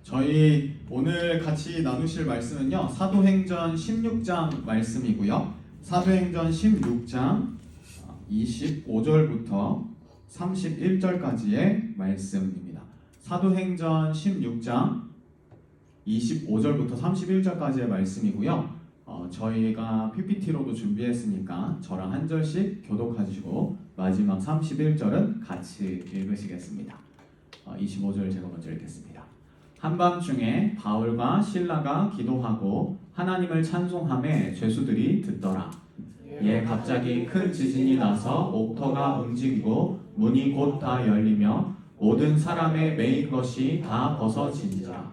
저희 오늘 같이 나누실 말씀은요. 사도행전 16장 말씀이고요. 사도행전 16장 25절부터 31절까지의 말씀입니다. 사도행전 16장 25절부터 31절까지의 말씀이고요. 저희가 PPT로도 준비했으니까 저랑 한 절씩 교독하시고 마지막 31절은 같이 읽으시겠습니다. 25절 제가 먼저 읽겠습니다. 한밤중에 바울과 실라가 기도하고 하나님을 찬송하며 죄수들이 듣더라. 예, 갑자기 큰 지진이 나서 옥터가 움직이고 문이 곧 다 열리며 모든 사람의 매인 것이 다 벗어지니라.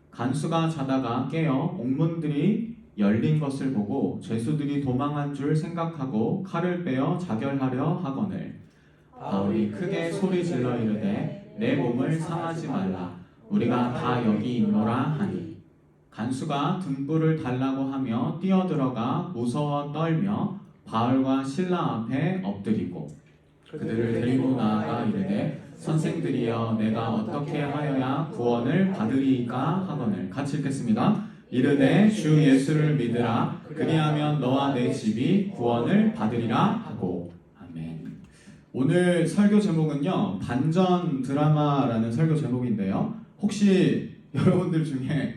간수가 자다가 깨어 옥문들이 열린 것을 보고 죄수들이 도망한 줄 생각하고 칼을 빼어 자결하려 하거늘 바울이 크게 소리질러 이르되 내 몸을 상하지 말라. 우리가 다 여기 있노라 하니 간수가 등불을 달라고 하며 뛰어들어가 무서워 떨며 바울과 실라 앞에 엎드리고 그들을 데리고 나아가 이르되 선생들이여 내가 어떻게 하여야 구원을 받으리이까 하거늘. 같이 읽겠습니다. 이르되 주 예수를 믿으라. 그리하면 너와 내 집이 구원을 받으리라 하고. 아멘. 오늘 설교 제목은요, 반전 드라마라는 설교 제목인데요. 혹시 여러분들 중에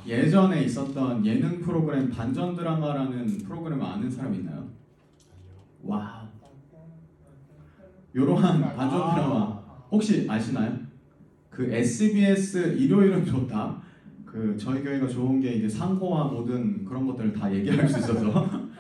예전에 있었던 예능 프로그램 반전 드라마라는 프로그램 아는 사람 있나요? 와우. 요러한 반전 드라마 혹시 아시나요? 그 SBS 일요일은 좋다. 그 저희 교회가 좋은 게 이제 상고와 모든 그런 것들을 다 얘기할 수 있어서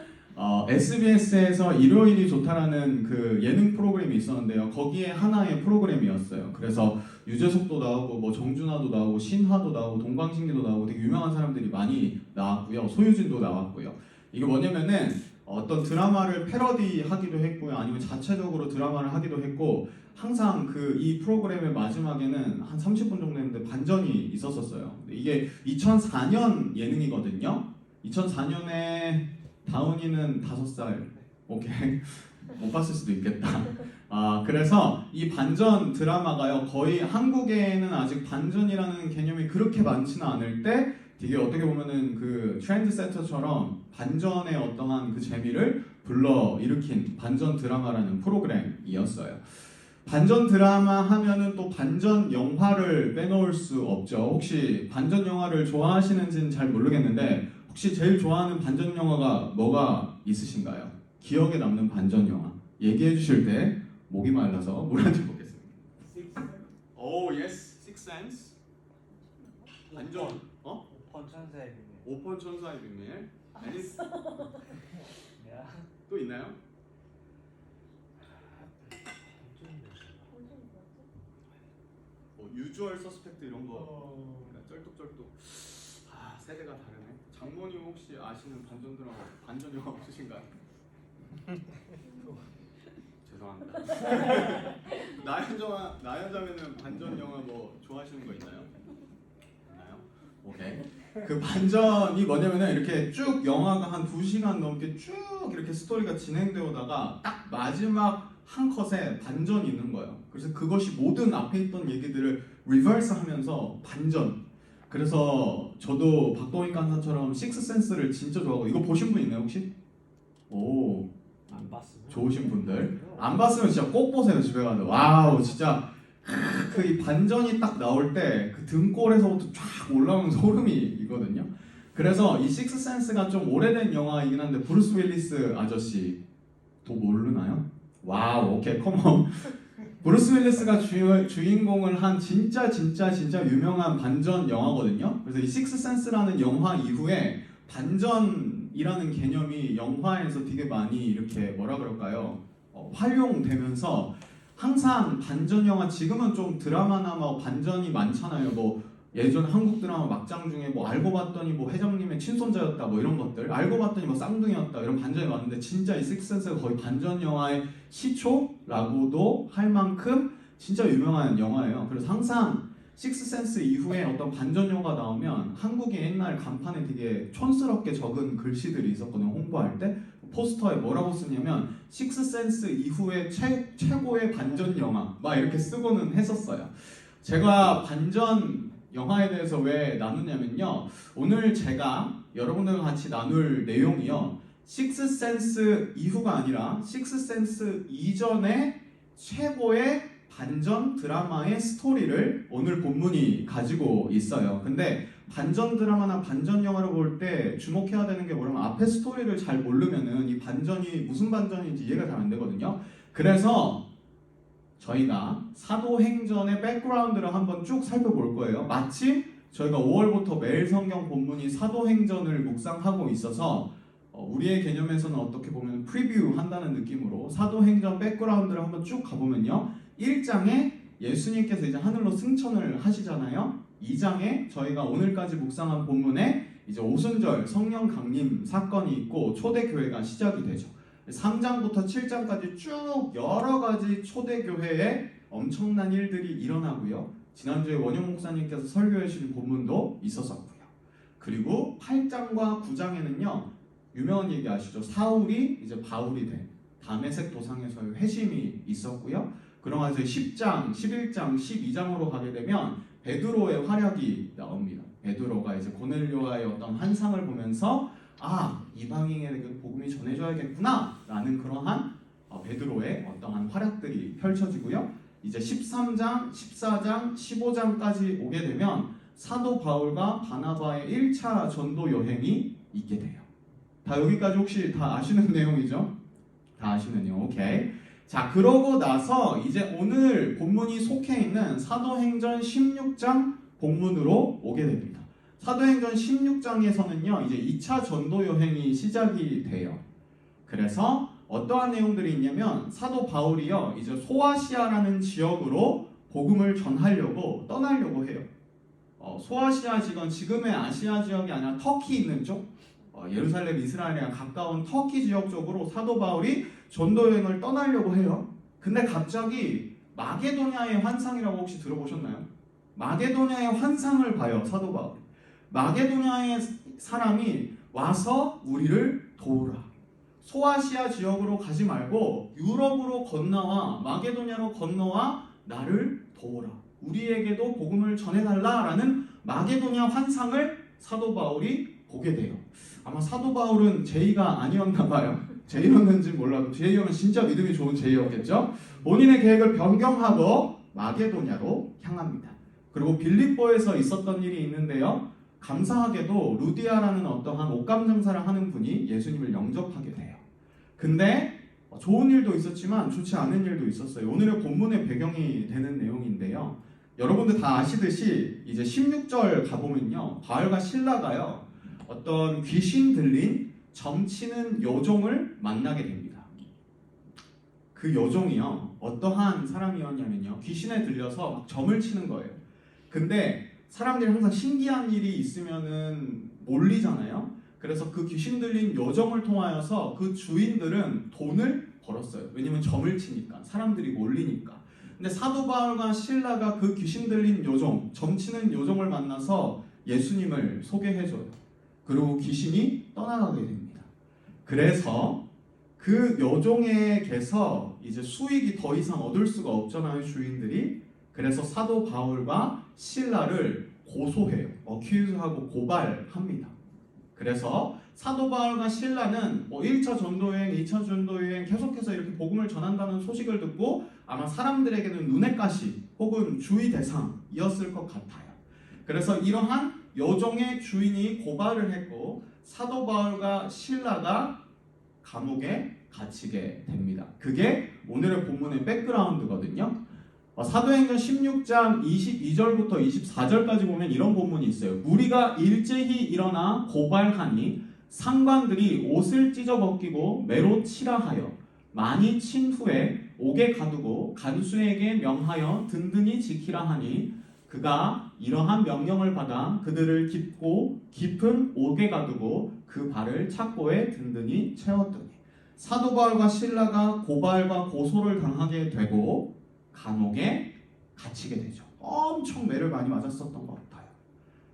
SBS에서 일요일이 좋다라는 그 예능 프로그램이 있었는데요. 거기에 하나의 프로그램이었어요. 그래서 유재석도 나오고 뭐 정준하도 나오고 신화도 나오고 동방신기도 나오고 되게 유명한 사람들이 많이 나왔고요. 소유진도 나왔고요. 이게 뭐냐면은 어떤 드라마를 패러디하기도 했고요. 아니면 자체적으로 드라마를 하기도 했고 항상 그 이 프로그램의 마지막에는 한 30분 정도 했는데 반전이 있었어요. 이게 2004년 예능이거든요. 2004년에 다운이는 5살. 오케이. 못 봤을 수도 있겠다. 그래서 이 반전 드라마가요. 거의 한국에는 아직 반전이라는 개념이 그렇게 많지는 않을 때 되게 어떻게 보면은 그 트렌드 세터처럼 반전의 어떠한 그 재미를 불러일으킨 반전 드라마라는 프로그램이었어요. 반전 드라마 하면은 또 반전 영화를 빼놓을 수 없죠. 혹시 반전 영화를 좋아하시는지는 잘 모르겠는데 혹시 제일 좋아하는 반전 영화가 뭐가 있으신가요? 기억에 남는 반전 영화 얘기해 주실 때 목이 말라서 물 한 잔 먹겠습니다. 오, 예스. 식센스. 반전. 오펀 천사의 비밀. 오펀 천사의 비밀. 또 있나요? 유주얼 서스펙트 이런 거. 쩔뚝쩔뚝. 세대가 다르네. 장모님 혹시 아시는 반전 드라마, 반전 영화 없으신가요? 죄송합니다. 나연자매는 반전 영화 뭐 좋아하시는 거 있나요? 있나요? 오케이. 그 반전이 뭐냐면은 이렇게 쭉 영화가 한 2시간 넘게 쭉 이렇게 스토리가 진행되어다가 딱 마지막 한 컷에 반전이 있는 거예요. 그래서 그것이 모든 앞에 있던 얘기들을 리버스 하면서 반전. 그래서 저도 박동익 간사처럼 식스센스를 진짜 좋아하고 이거 보신 분 있나요 혹시? 오, 안 봤으면 좋으신 분들 안 봤으면 진짜 꼭 보세요. 집에 가서. 와우, 진짜 그 이 반전이 딱 나올 때 그 등골에서부터 쫙 올라오는 소름이거든요. 그래서 이 식스센스가 좀 오래된 영화이긴 한데 브루스 윌리스 아저씨 또 모르나요? 와우, 오케이, 컴온. 브루스 윌리스가 주인공을 한 진짜 유명한 반전 영화거든요. 그래서 이 식스센스라는 영화 이후에 반전이라는 개념이 영화에서 되게 많이 이렇게 뭐라 그럴까요? 활용되면서 항상 반전 영화, 지금은 좀 드라마나 뭐 반전이 많잖아요. 뭐 예전 한국 드라마 막장 중에 뭐 알고 봤더니 뭐 회장님의 친손자였다 뭐 이런 것들, 알고 봤더니 뭐 쌍둥이였다 이런 반전이 많은데 진짜 이 식스센스가 거의 반전 영화의 시초라고도 할 만큼 진짜 유명한 영화예요. 그래서 항상 식스센스 이후에 어떤 반전 영화가 나오면 한국의 옛날 간판에 되게 촌스럽게 적은 글씨들이 있었거든요. 홍보할 때 포스터에 뭐라고 쓰냐면 식스센스 이후에 최고의 반전 영화 막 이렇게 쓰고는 했었어요. 제가 반전 영화에 대해서 왜 나누냐면요. 오늘 제가 여러분들과 같이 나눌 내용이요. 식스센스 이후가 아니라 식스센스 이전의 최고의 반전 드라마의 스토리를 오늘 본문이 가지고 있어요. 근데 반전 드라마나 반전 영화를 볼 때 주목해야 되는 게 뭐냐면 앞에 스토리를 잘 모르면은 이 반전이 무슨 반전인지 이해가 잘 안 되거든요. 그래서 저희가 사도행전의 백그라운드를 한번 쭉 살펴볼 거예요. 마침 저희가 5월부터 매일 성경 본문이 사도행전을 묵상하고 있어서 우리의 개념에서는 어떻게 보면 프리뷰 한다는 느낌으로 사도행전 백그라운드를 한번 쭉 가보면요. 1장에 예수님께서 이제 하늘로 승천을 하시잖아요. 2장에 저희가 오늘까지 묵상한 본문에 이제 오순절 성령 강림 사건이 있고 초대교회가 시작이 되죠. 3장부터 7장까지 쭉 여러 가지 초대교회에 엄청난 일들이 일어나고요. 지난주에 원영 목사님께서 설교해 주신 본문도 있었었고요. 그리고 8장과 9장에는요. 유명한 얘기 아시죠? 사울이 이제 바울이 된 다메섹 도상에서의 회심이 있었고요. 그러면서 10장, 11장, 12장으로 가게 되면 베드로의 활약이 나옵니다. 베드로가 이제 고넬료와의 어떤 환상을 보면서 이방인에게 복음이 전해져야겠구나 라는 그러한 베드로의 어떠한 활약들이 펼쳐지고요. 이제 13장, 14장, 15장까지 오게 되면 사도 바울과 바나바의 1차 전도 여행이 있게 돼요. 다 여기까지 혹시 다 아시는 내용이죠? 다 아시는 내용. 오케이. 자, 그러고 나서 이제 오늘 본문이 속해 있는 사도행전 16장 본문으로 오게 됩니다. 사도행전 16장에서는요, 이제 2차 전도 여행이 시작이 돼요. 그래서 어떠한 내용들이 있냐면 사도 바울이요, 이제 소아시아라는 지역으로 복음을 전하려고 떠나려고 해요. 소아시아 지역은 지금의 아시아 지역이 아니라 터키 있는 쪽, 예루살렘 이스라엘이랑 가까운 터키 지역 쪽으로 사도 바울이 전도 여행을 떠나려고 해요. 근데 갑자기 마게도냐의 환상이라고 혹시 들어보셨나요? 마게도냐의 환상을 봐요, 사도 바울이. 마게도냐의 사람이 와서 우리를 도우라. 소아시아 지역으로 가지 말고 유럽으로 건너와 마게도냐로 건너와 나를 도우라. 우리에게도 복음을 전해달라라는 마게도냐 환상을 사도 바울이 보게 돼요. 아마 사도 바울은 제이가 아니었나 봐요. 제이였는지 몰라도 제이면 진짜 믿음이 좋은 제이였겠죠. 본인의 계획을 변경하고 마게도냐로 향합니다. 그리고 빌립보에서 있었던 일이 있는데요. 감사하게도 루디아라는 어떠한 옷감 장사를 하는 분이 예수님을 영접하게 돼요. 근데 좋은 일도 있었지만 좋지 않은 일도 있었어요. 오늘의 본문의 배경이 되는 내용인데요. 여러분들 다 아시듯이 이제 16절 가보면요. 바울과 실라가요. 어떤 귀신 들린 점치는 여종을 만나게 됩니다. 그 여종이요. 어떠한 사람이었냐면요. 귀신에 들려서 막 점을 치는 거예요. 근데 사람들이 항상 신기한 일이 있으면은 몰리잖아요. 그래서 그 귀신 들린 여종을 통하여서 그 주인들은 돈을 벌었어요. 왜냐면 점을 치니까 사람들이 몰리니까. 근데 사도 바울과 실라가 그 귀신 들린 여종, 점치는 여종을 만나서 예수님을 소개해줘요. 그리고 귀신이 떠나가게 됩니다. 그래서 그 여종에게서 이제 수익이 더 이상 얻을 수가 없잖아요, 주인들이. 그래서 사도 바울과 실라를 고소해요. 어큐즈하고 고발합니다. 그래서 사도 바울과 실라는 1차 전도여행, 2차 전도여행 계속해서 이렇게 복음을 전한다는 소식을 듣고 아마 사람들에게는 눈의 가시 혹은 주의 대상이었을 것 같아요. 그래서 이러한 여종의 주인이 고발을 했고 사도 바울과 실라가 감옥에 갇히게 됩니다. 그게 오늘의 본문의 백그라운드거든요. 사도행전 16장 22절부터 24절까지 보면 이런 본문이 있어요. 무리가 일제히 일어나 고발하니 상관들이 옷을 찢어 벗기고 매로 치라 하여 많이 친 후에 옥에 가두고 간수에게 명하여 든든히 지키라 하니 그가 이러한 명령을 받아 그들을 깊은 옥에 가두고 그 발을 착고에 든든히 채웠더니 사도 바울과 실라가 고발과 고소를 당하게 되고 감옥에 갇히게 되죠. 엄청 매를 많이 맞았었던 것 같아요.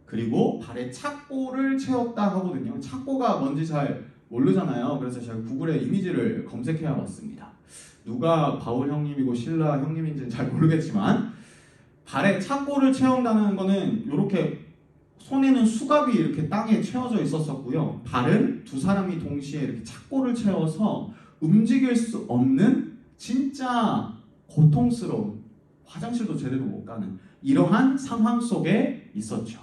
그리고 발에 착고를 채웠다 하거든요. 착고가 뭔지 잘 모르잖아요. 그래서 제가 구글에 이미지를 검색해 봤습니다. 누가 바울 형님이고 실라 형님인지는 잘 모르겠지만 발에 착고를 채운다는 거는 이렇게 손에는 수갑이 이렇게 땅에 채워져 있었었고요. 발은 두 사람이 동시에 이렇게 착고를 채워서 움직일 수 없는 진짜 고통스러운, 화장실도 제대로 못 가는 이러한 상황 속에 있었죠.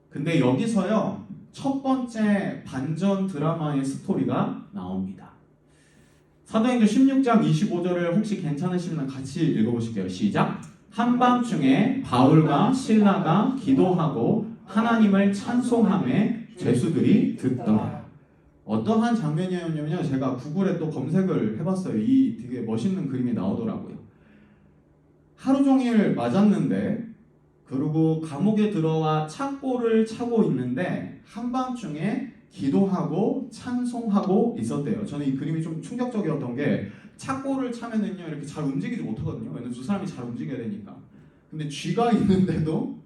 근데 여기서요, 첫 번째 반전 드라마의 스토리가 나옵니다. 사도행전 16장 25절을 혹시 괜찮으시면 같이 읽어보실게요. 시작! 한밤중에 바울과 실라가 기도하고 하나님을 찬송하며 죄수들이 듣더라. 어떠한 장면이었냐면요, 제가 구글에 또 검색을 해봤어요. 이 되게 멋있는 그림이 나오더라고요. 하루 종일 맞았는데, 그리고 감옥에 들어와 착고를 차고 있는데 한밤중에 기도하고 찬송하고 있었대요. 저는 이 그림이 좀 충격적이었던 게, 착고를 차면은요 이렇게 잘 움직이지 못하거든요. 왜냐면 두 사람이 잘 움직여야 되니까. 근데 쥐가 있는데도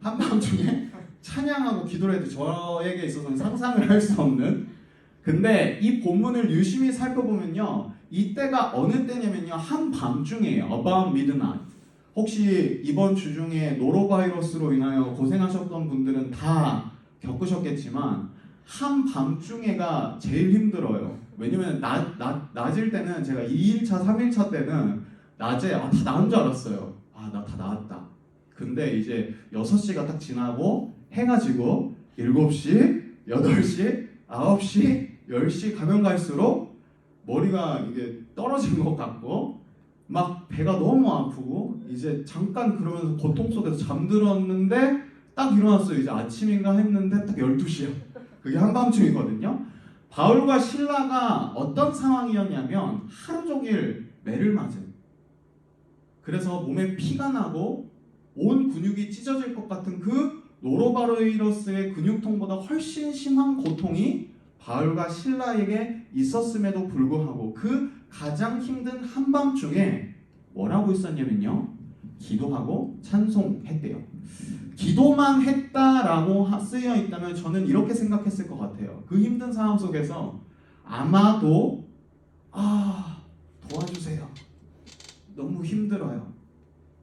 한밤중에 찬양하고 기도를 해도 저에게 있어서는 상상을 할 수 없는. 근데 이 본문을 유심히 살펴보면요, 이때가 어느 때냐면요, 한밤중이에요. About midnight. 혹시 이번 주 중에 노로바이러스로 인하여 고생하셨던 분들은 다 겪으셨겠지만 한밤중에가 제일 힘들어요. 왜냐면 낮일 때는 제가 2일차, 3일차 때는 낮에 다 나은 줄 알았어요. 나 다 나았다. 근데 이제 6시가 딱 지나고 해가 지고 7시, 8시, 9시, 10시 가면 갈수록 머리가 이게 떨어진 것 같고 막 배가 너무 아프고 이제 잠깐 그러면서 고통 속에서 잠들었는데 딱 일어났어요. 이제 아침인가 했는데 딱 12시야. 그게 한밤중이거든요. 바울과 실라가 어떤 상황이었냐면 하루 종일 매를 맞은, 그래서 몸에 피가 나고 온 근육이 찢어질 것 같은 그 노로바이러스의 근육통보다 훨씬 심한 고통이 바울과 실라에게 있었음에도 불구하고 그 가장 힘든 한밤중에 뭐라고 있었냐면요, 기도하고 찬송했대요. 기도만 했다라고 쓰여 있다면 저는 이렇게 생각했을 것 같아요. 그 힘든 상황 속에서 아마도 도와주세요, 너무 힘들어요,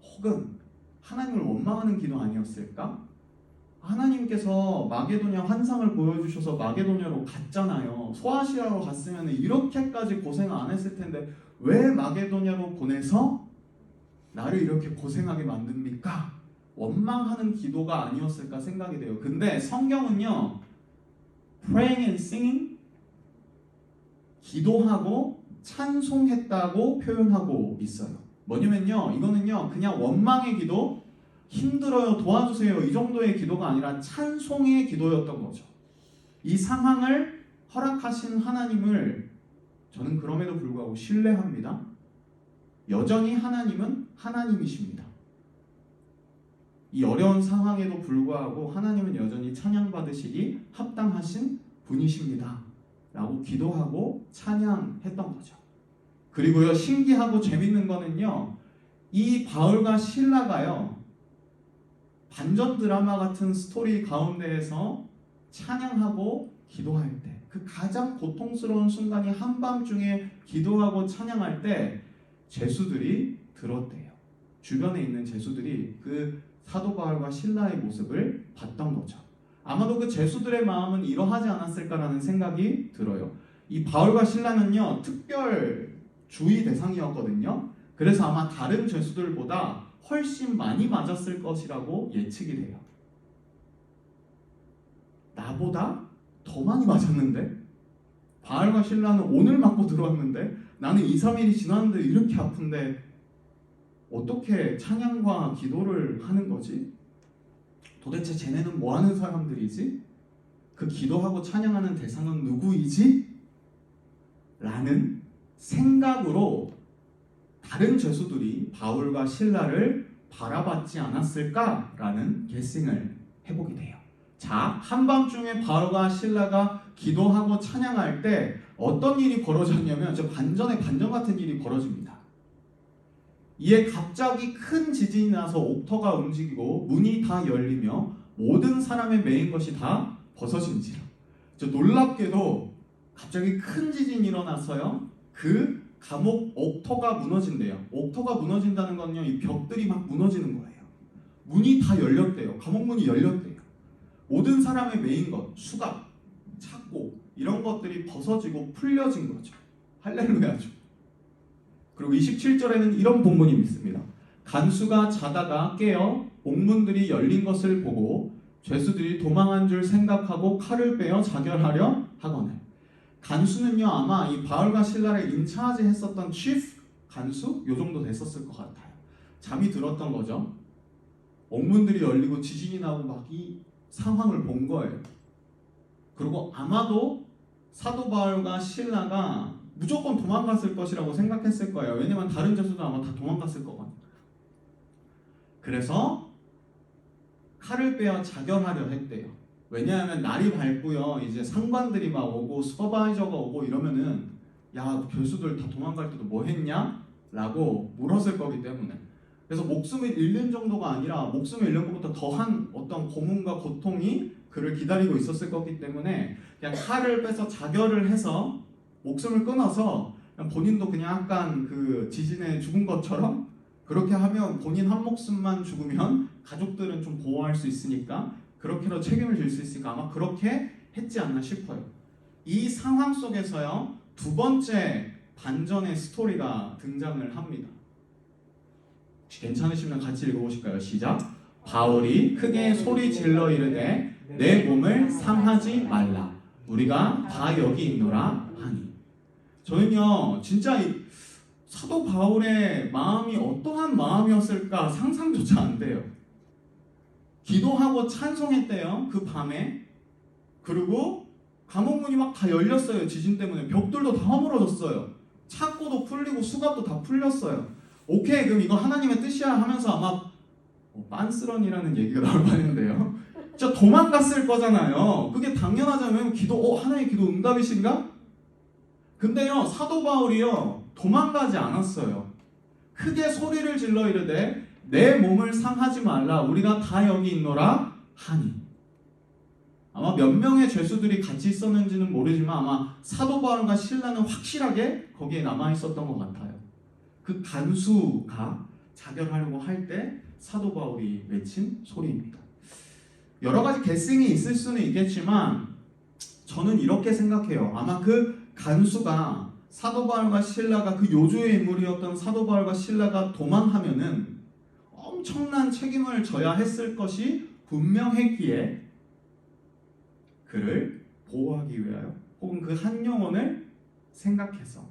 혹은 하나님을 원망하는 기도 아니었을까? 하나님께서 마게도냐 환상을 보여주셔서 마게도냐로 갔잖아요. 소아시아로 갔으면 이렇게까지 고생 안 했을 텐데 왜 마게도냐로 보내서 나를 이렇게 고생하게 만듭니까? 원망하는 기도가 아니었을까 생각이 돼요. 근데 성경은요, praying and singing, 기도하고 찬송했다고 표현하고 있어요. 뭐냐면요, 이거는요 그냥 원망의 기도, 힘들어요 도와주세요 이 정도의 기도가 아니라 찬송의 기도였던 거죠. 이 상황을 허락하신 하나님을 저는 그럼에도 불구하고 신뢰합니다. 여전히 하나님은 하나님이십니다. 이 어려운 상황에도 불구하고 하나님은 여전히 찬양받으시기 합당하신 분이십니다 라고 기도하고 찬양했던 거죠. 그리고요, 신기하고 재밌는 거는요, 이 바울과 실라가요, 반전 드라마 같은 스토리 가운데에서 찬양하고 기도할 때, 그 가장 고통스러운 순간이 한밤중에 기도하고 찬양할 때 죄수들이 들었대요. 주변에 있는 죄수들이 그 사도 바울과 실라의 모습을 봤던 거죠. 아마도 그 죄수들의 마음은 이러하지 않았을까라는 생각이 들어요. 이 바울과 실라는요, 특별 주의 대상이었거든요. 그래서 아마 다른 죄수들보다 훨씬 많이 맞았을 것이라고 예측이 돼요. 나보다 더 많이 맞았는데? 바울과 실라는 오늘 맞고 들어왔는데 나는 2, 3일이 지났는데 이렇게 아픈데 어떻게 찬양과 기도를 하는 거지? 도대체 쟤네는 뭐 하는 사람들이지? 그 기도하고 찬양하는 대상은 누구이지? 라는 생각으로 다른 죄수들이 바울과 실라를 바라봤지 않았을까라는 게싱을 해보게 돼요. 자, 한밤중에 바울과 실라가 기도하고 찬양할 때 어떤 일이 벌어졌냐면 저 반전 같은 일이 벌어집니다. 이에 갑자기 큰 지진이 나서 옥터가 움직이고 문이 다 열리며 모든 사람의 매인 것이 다 벗어진지라. 저 놀랍게도 갑자기 큰 지진이 일어났어요. 그 감옥 옥터가 무너진대요. 옥터가 무너진다는 건요, 이 벽들이 막 무너지는 거예요. 문이 다 열렸대요. 감옥 문이 열렸대요. 모든 사람의 메인 것, 수갑, 착고 이런 것들이 벗어지고 풀려진 거죠. 할렐루야죠. 그리고 27절에는 이런 본문이 있습니다. 간수가 자다가 깨어 옥문들이 열린 것을 보고 죄수들이 도망한 줄 생각하고 칼을 빼어 자결하려 하거늘. 간수는요, 아마 이 바울과 실라를 인차지 했었던 chief 간수 요 정도 됐었을 것 같아요. 잠이 들었던 거죠. 옥문들이 열리고 지진이 나고 막 이 상황을 본 거예요. 그리고 아마도 사도 바울과 실라가 무조건 도망갔을 것이라고 생각했을 거예요. 왜냐면 다른 죄수도 아마 다 도망갔을 거거든요. 그래서 칼을 빼어 자결하려 했대요. 왜냐하면 날이 밝고요, 이제 상관들이 막 오고 슈퍼바이저가 오고 이러면은 야, 교수들 다 도망갈 때도 뭐 했냐? 라고 물었을 거기 때문에. 그래서 목숨을 잃는 정도가 아니라 목숨을 잃는 것보다 더한 어떤 고문과 고통이 그를 기다리고 있었을 거기 때문에 그냥 칼을 빼서 자결을 해서 목숨을 끊어서 그냥 본인도 그냥 약간 그 지진에 죽은 것처럼 그렇게 하면 본인 한 목숨만 죽으면 가족들은 좀 보호할 수 있으니까 그렇게로 책임을 질 수 있으니까 아마 그렇게 했지 않나 싶어요. 이 상황 속에서요, 두 번째 반전의 스토리가 등장을 합니다. 혹시 괜찮으시면 같이 읽어보실까요? 시작. 바울이 크게 소리 질러 이르되 내 몸을 상하지 말라. 우리가 다 여기 있노라 하니. 저는요, 진짜 사도 바울의 마음이 어떠한 마음이었을까 상상조차 안 돼요. 기도하고 찬송했대요, 그 밤에. 그리고 감옥문이 막 다 열렸어요. 지진 때문에 벽돌도 다 허물어졌어요. 창고도 풀리고 수갑도 다 풀렸어요. 오케이, 그럼 이거 하나님의 뜻이야 하면서 아마 빤스런이라는 얘기가 나올 뻔했는데요. 진짜 도망갔을 거잖아요. 그게 당연하잖아요. 기도, 하나님의 기도 응답이신가? 근데요, 사도 바울이요, 도망가지 않았어요. 크게 소리를 질러 이르되 내 몸을 상하지 말라. 우리가 다 여기 있노라 하니. 아마 몇 명의 죄수들이 같이 있었는지는 모르지만 아마 사도 바울과 실라는 확실하게 거기에 남아 있었던 것 같아요. 그 간수가 자결하려고 할 때 사도 바울이 외친 소리입니다. 여러 가지 개성이 있을 수는 있겠지만 저는 이렇게 생각해요. 아마 그 간수가 사도 바울과 실라가 그 요조의 인물이었던 사도 바울과 실라가 도망하면은 엄청난 책임을 져야 했을 것이 분명했기에 그를 보호하기 위하여 혹은 그 한 영혼을 생각해서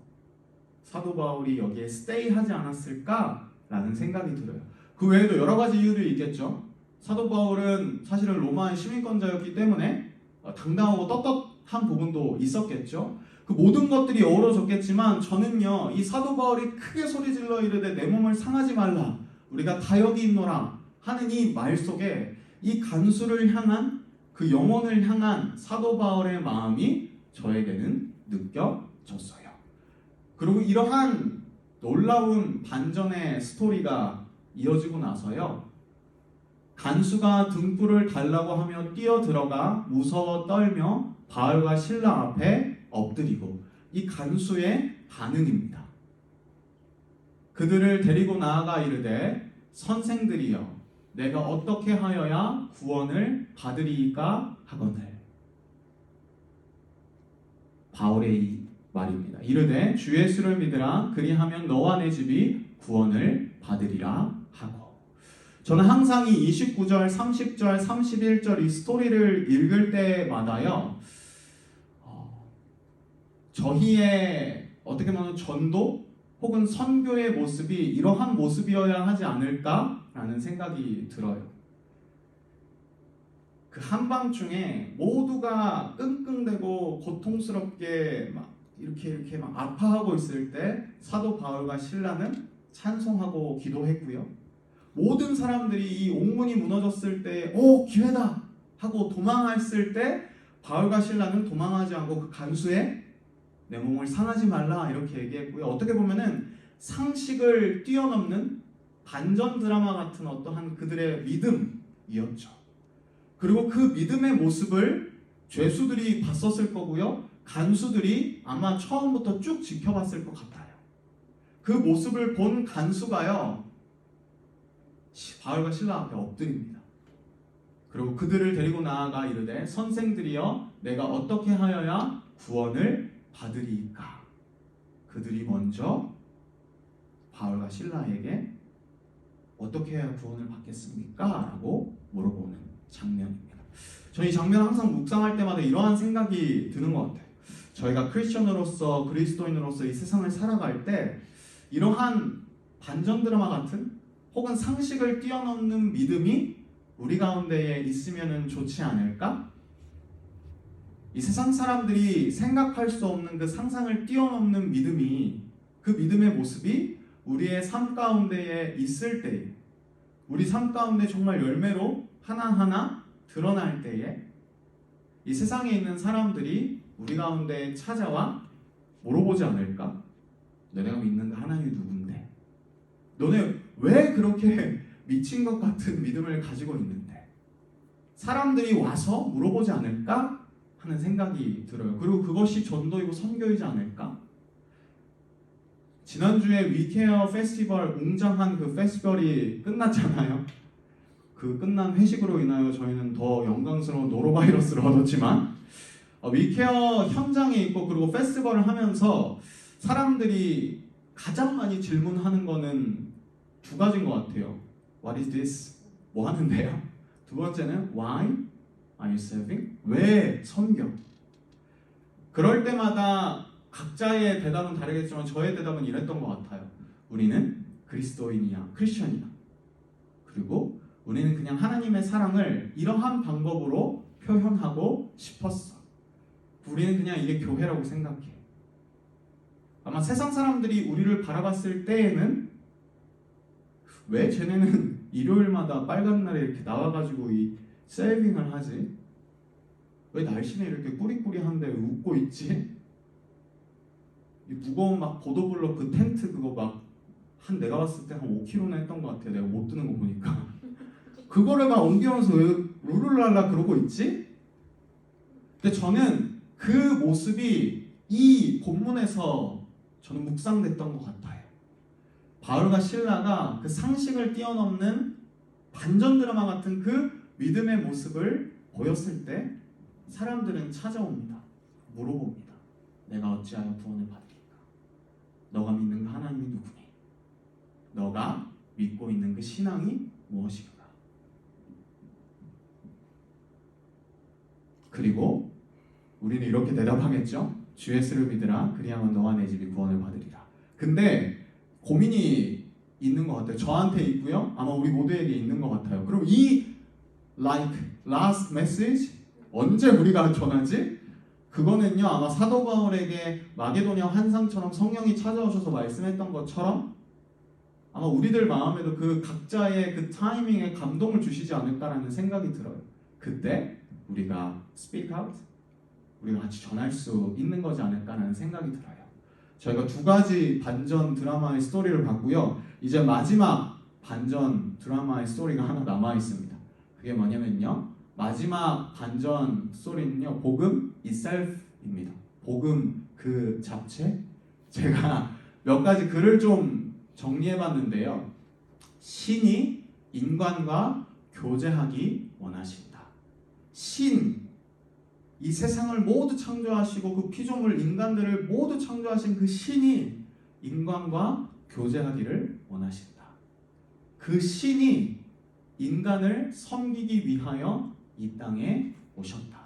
사도 바울이 여기에 스테이하지 않았을까라는 생각이 들어요. 그 외에도 여러 가지 이유들이 있겠죠. 사도 바울은 사실은 로마의 시민권자였기 때문에 당당하고 떳떳한 부분도 있었겠죠. 그 모든 것들이 어우러졌겠지만 저는요, 이 사도 바울이 크게 소리질러 이르되 내 몸을 상하지 말라. 우리가 다 여기 있노라 하는 이 말 속에 이 간수를 향한 그 영혼을 향한 사도 바울의 마음이 저에게는 느껴졌어요. 그리고 이러한 놀라운 반전의 스토리가 이어지고 나서요, 간수가 등불을 달라고 하며 뛰어들어가 무서워 떨며 바울과 실라 앞에 엎드리고, 이 간수의 반응입니다. 그들을 데리고 나아가 이르되 선생들이여 내가 어떻게 하여야 구원을 받으리이까 하거늘. 바울의 이 말입니다. 이르되 주 예수를 믿으라. 그리하면 너와 내 집이 구원을 받으리라 하고. 저는 항상 이 29절, 30절, 31절 이 스토리를 읽을 때마다요, 저희의 어떻게 보면 전도 혹은 선교의 모습이 이러한 모습이어야 하지 않을까라는 생각이 들어요. 그 한밤중에 모두가 끙끙대고 고통스럽게 막 이렇게 막 아파하고 있을 때 사도 바울과 실라는 찬송하고 기도했고요. 모든 사람들이 이 옥문이 무너졌을 때 기회다 하고 도망했을 때 바울과 실라는 도망하지 않고 그 간수의 내 몸을 상하지 말라 이렇게 얘기했고요. 어떻게 보면은 상식을 뛰어넘는 반전 드라마 같은 어떠한 그들의 믿음이었죠. 그리고 그 믿음의 모습을 죄수들이 봤었을 거고요. 간수들이 아마 처음부터 쭉 지켜봤을 것 같아요. 그 모습을 본 간수가요, 바울과 실라 앞에 엎드립니다. 그리고 그들을 데리고 나아가 이르되 선생들이여 내가 어떻게 하여야 구원을 받으리이까. 그들이 먼저 바울과 실라에게 어떻게 해야 구원을 받겠습니까? 라고 물어보는 장면입니다. 저희 이 장면 항상 묵상할 때마다 이러한 생각이 드는 것 같아요. 저희가 크리스천으로서 그리스도인으로서 이 세상을 살아갈 때 이러한 반전 드라마 같은 혹은 상식을 뛰어넘는 믿음이 우리 가운데에 있으면 좋지 않을까? 이 세상 사람들이 생각할 수 없는 그 상상을 뛰어넘는 믿음이, 그 믿음의 모습이 우리의 삶 가운데에 있을 때에, 우리 삶 가운데 정말 열매로 하나하나 드러날 때에 이 세상에 있는 사람들이 우리 가운데 찾아와 물어보지 않을까? 너네가 믿는 그 하나님이 누군데? 너네 왜 그렇게 미친 것 같은 믿음을 가지고 있는데? 사람들이 와서 물어보지 않을까? 하는 생각이 들어요. 그리고 그것이 전도이고 선교이지 않을까? 지난주에 위케어 페스티벌 웅장한 그 페스티벌이 끝났잖아요. 그 끝난 회식으로 인하여 저희는 더 영광스러운 노로바이러스를 얻었지만 위케어 현장에 있고 그리고 페스티벌을 하면서 사람들이 가장 많이 질문하는 거는 두 가지인 것 같아요. What is this? 뭐 하는데요? 두 번째는 Why are you serving? 왜 섬겨? 그럴 때마다 각자의 대답은 다르겠지만 저의 대답은 이랬던 것 같아요. 우리는 그리스도인이야, 크리스천이야. 그리고 우리는 그냥 하나님의 사랑을 이러한 방법으로 표현하고 싶었어. 우리는 그냥 이게 교회라고 생각해. 아마 세상 사람들이 우리를 바라봤을 때에는 왜 쟤네는 일요일마다 빨간 날에 이렇게 나와가지고 이 세이빙을 하지? 왜 날씬에 이렇게 꾸리꾸리한데 웃고 있지? 이 무거운 막 보도블록 그 텐트 그거 막 내가 봤을 때 한 5kg나 했던 것 같아요. 내가 못 드는 거 보니까. 그거를 막 옮기면서 왜 룰루랄라 그러고 있지? 근데 저는 그 모습이 이 본문에서 저는 묵상됐던 것 같아요. 바울과 실라가 그 상식을 뛰어넘는 반전 드라마 같은 그 믿음의 모습을 보였을 때 사람들은 찾아옵니다. 물어봅니다. 내가 어찌하여 구원을 받으리까? 너가 믿는 그 하나님이 누구니? 너가 믿고 있는 그 신앙이 무엇인가? 그리고 우리는 이렇게 대답하겠죠. 주 예수를 믿으라. 그리하면 너와 내 집이 구원을 받으리라. 근데 고민이 있는 것 같아요. 저한테 있고요. 아마 우리 모두에게 있는 것 같아요. 그럼 이 last message 언제 우리가 전하지? 그거는요. 아마 사도 바울에게 마게도냐 환상처럼 성령이 찾아오셔서 말씀했던 것처럼 아마 우리들 마음에도 그 각자의 그 타이밍에 감동을 주시지 않을까라는 생각이 들어요. 그때 우리가 speak out, 우리가 같이 전할 수 있는 거지 않을까라는 생각이 들어요. 저희가 두 가지 반전 드라마의 스토리를 봤고요. 이제 마지막 반전 드라마의 스토리가 하나 남아 있습니다. 그게 뭐냐면요. 마지막 반전 스토리는요. 복음 itself입니다. 복음 그 자체. 제가 몇 가지 글을 좀 정리해봤는데요. 신이 인간과 교제하기 원하신다. 신, 이 세상을 모두 창조하시고 그 피조물 인간들을 모두 창조하신 그 신이 인간과 교제하기를 원하신다. 그 신이 인간을 섬기기 위하여 이 땅에 오셨다.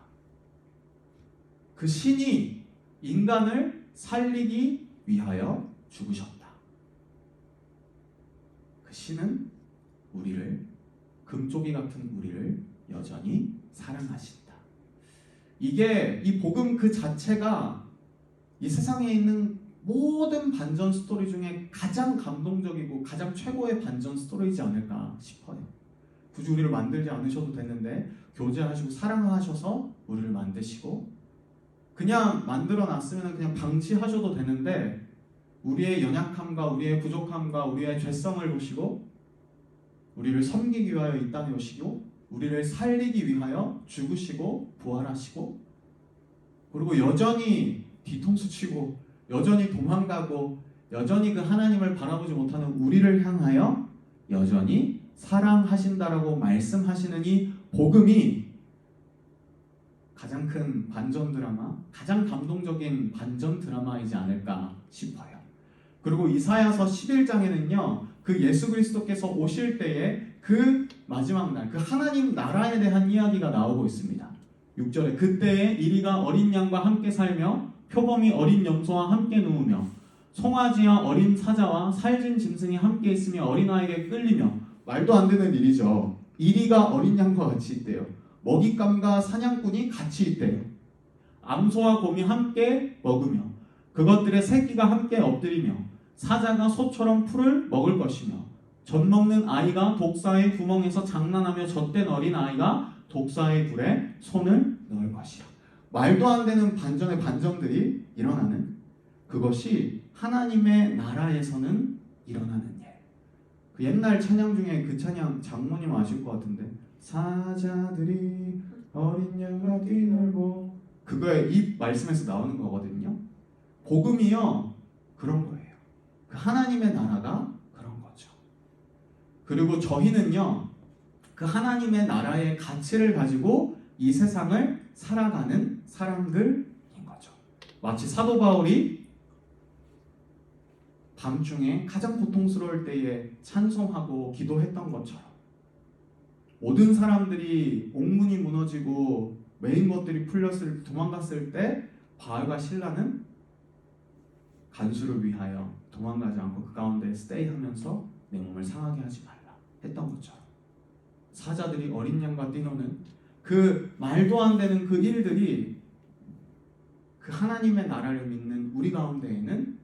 그 신이 인간을 살리기 위하여 죽으셨다. 그 신은 우리를, 금쪽이 같은 우리를 여전히 사랑하신다. 이게 이 복음 그 자체가 이 세상에 있는 모든 반전 스토리 중에 가장 감동적이고 가장 최고의 반전 스토리이지 않을까 싶어요. 굳이 우리를 만들지 않으셔도 되는데 교제하시고 사랑하셔서 우리를 만드시고 그냥 만들어놨으면 그냥 방치하셔도 되는데 우리의 연약함과 우리의 부족함과 우리의 죄성을 보시고 우리를 섬기기 위하여 이 땅에 오시고 우리를 살리기 위하여 죽으시고 부활하시고 그리고 여전히 뒤통수 치고 여전히 도망가고 여전히 그 하나님을 바라보지 못하는 우리를 향하여 여전히 사랑하신다라고 말씀하시는 이 복음이 가장 큰 반전 드라마, 가장 감동적인 반전 드라마이지 않을까 싶어요. 그리고 이사야서 11장에는요, 그 예수 그리스도께서 오실 때에 그 마지막 날, 그 하나님 나라에 대한 이야기가 나오고 있습니다. 6절에 그때에 이리가 어린 양과 함께 살며 표범이 어린 염소와 함께 누우며 송아지와 어린 사자와 살진 짐승이 함께 있으며 어린아이에게 끌리며, 말도 안 되는 일이죠. 이리가 어린 양과 같이 있대요. 먹잇감과 사냥꾼이 같이 있대요. 암소와 곰이 함께 먹으며 그것들의 새끼가 함께 엎드리며 사자가 소처럼 풀을 먹을 것이며 젖 먹는 아이가 독사의 구멍에서 장난하며 젖된 어린 아이가 독사의 불에 손을 넣을 것이라. 말도 안 되는 반전의 반전들이 일어나는, 그것이 하나님의 나라에서는 일어나는 일. 그 옛날 찬양 중에 그 찬양 장모님 아실 것 같은데, 사자들이 어린 양과 뛰놀고, 그거에 이 말씀에서 나오는 거거든요. 복음이요 그런 거예요. 그 하나님의 나라가 그런 거죠. 그리고 저희는요 그 하나님의 나라의 가치를 가지고 이 세상을 살아가는 사람들인 거죠. 마치 사도 바울이 밤중에 가장 고통스러울 때에 찬송하고 기도했던 것처럼, 모든 사람들이 옥문이 무너지고 메인 것들이 도망갔을 때 바울과 실라는 간수를 위하여 도망가지 않고 그 가운데 스테이하면서 내 몸을 상하게 하지 말라 했던 것처럼, 사자들이 어린 양과 뛰노는 그 말도 안 되는 그 일들이 그 하나님의 나라를 믿는 우리 가운데에는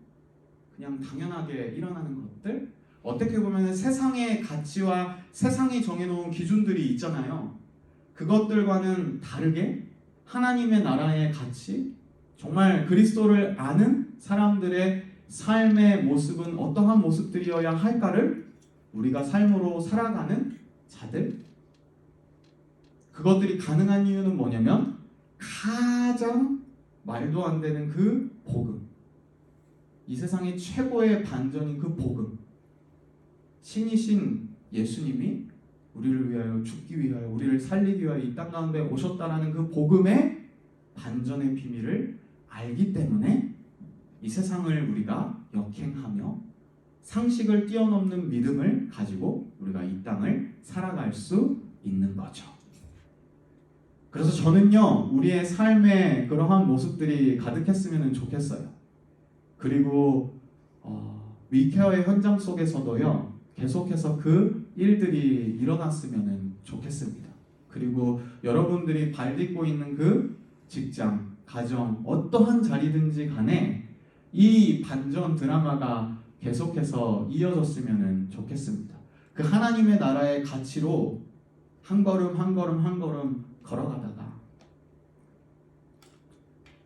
그냥 당연하게 일어나는 것들, 어떻게 보면 세상의 가치와 세상이 정해놓은 기준들이 있잖아요. 그것들과는 다르게 하나님의 나라의 가치, 정말 그리스도를 아는 사람들의 삶의 모습은 어떠한 모습들이어야 할까를 우리가 삶으로 살아가는 자들, 그것들이 가능한 이유는 뭐냐면 가장 말도 안 되는 그 복음, 이 세상의 최고의 반전인 그 복음, 신이신 예수님이 우리를 위하여 죽기 위하여 우리를 살리기 위하여 이 땅 가운데 오셨다라는 그 복음의 반전의 비밀을 알기 때문에 이 세상을 우리가 역행하며 상식을 뛰어넘는 믿음을 가지고 우리가 이 땅을 살아갈 수 있는 거죠. 그래서 저는요 우리의 삶에 그러한 모습들이 가득했으면 좋겠어요. 그리고 위케어의 현장 속에서도요 계속해서 그 일들이 일어났으면 좋겠습니다. 그리고 여러분들이 발 딛고 있는 그 직장, 가정, 어떠한 자리든지 간에 이 반전 드라마가 계속해서 이어졌으면 좋겠습니다. 그 하나님의 나라의 가치로 한 걸음 한 걸음 한 걸음 걸어가다가,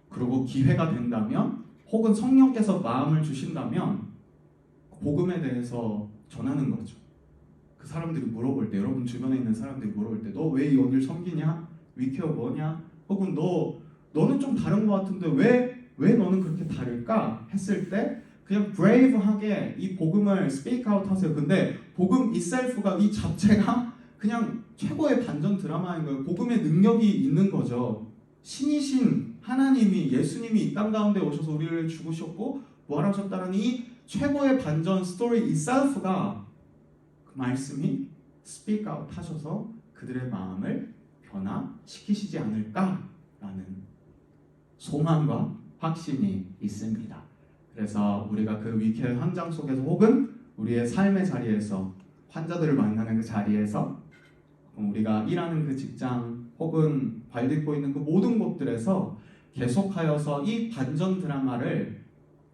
그리고 기회가 된다면 혹은 성령께서 마음을 주신다면 복음에 대해서 전하는 거죠. 그 사람들이 물어볼 때, 여러분 주변에 있는 사람들이 물어볼 때, 너 왜 여길 섬기냐? 위케어 뭐냐? 혹은 너는 좀 다른 것 같은데 왜 너는 그렇게 다를까? 했을 때 그냥 브레이브하게 이 복음을 speak out 하세요. 근데 복음 itself가, 이 자체가 그냥 최고의 반전 드라마인 거예요. 복음의 능력이 있는 거죠. 신이신 하나님이, 예수님이 이 땅 가운데 오셔서 우리를 죽으셨고 부활하셨다는 이 최고의 반전 스토리 itself가, 그 말씀이 speak out 하셔서 그들의 마음을 변화시키시지 않을까라는 소망과 확신이 있습니다. 그래서 우리가 그 위케어 현장 속에서 혹은 우리의 삶의 자리에서, 환자들을 만나는 그 자리에서, 우리가 일하는 그 직장 혹은 발 딛고 있는 그 모든 곳들에서 계속하여서 이 반전 드라마를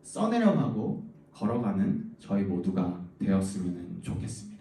써내려가고 걸어가는 저희 모두가 되었으면 좋겠습니다.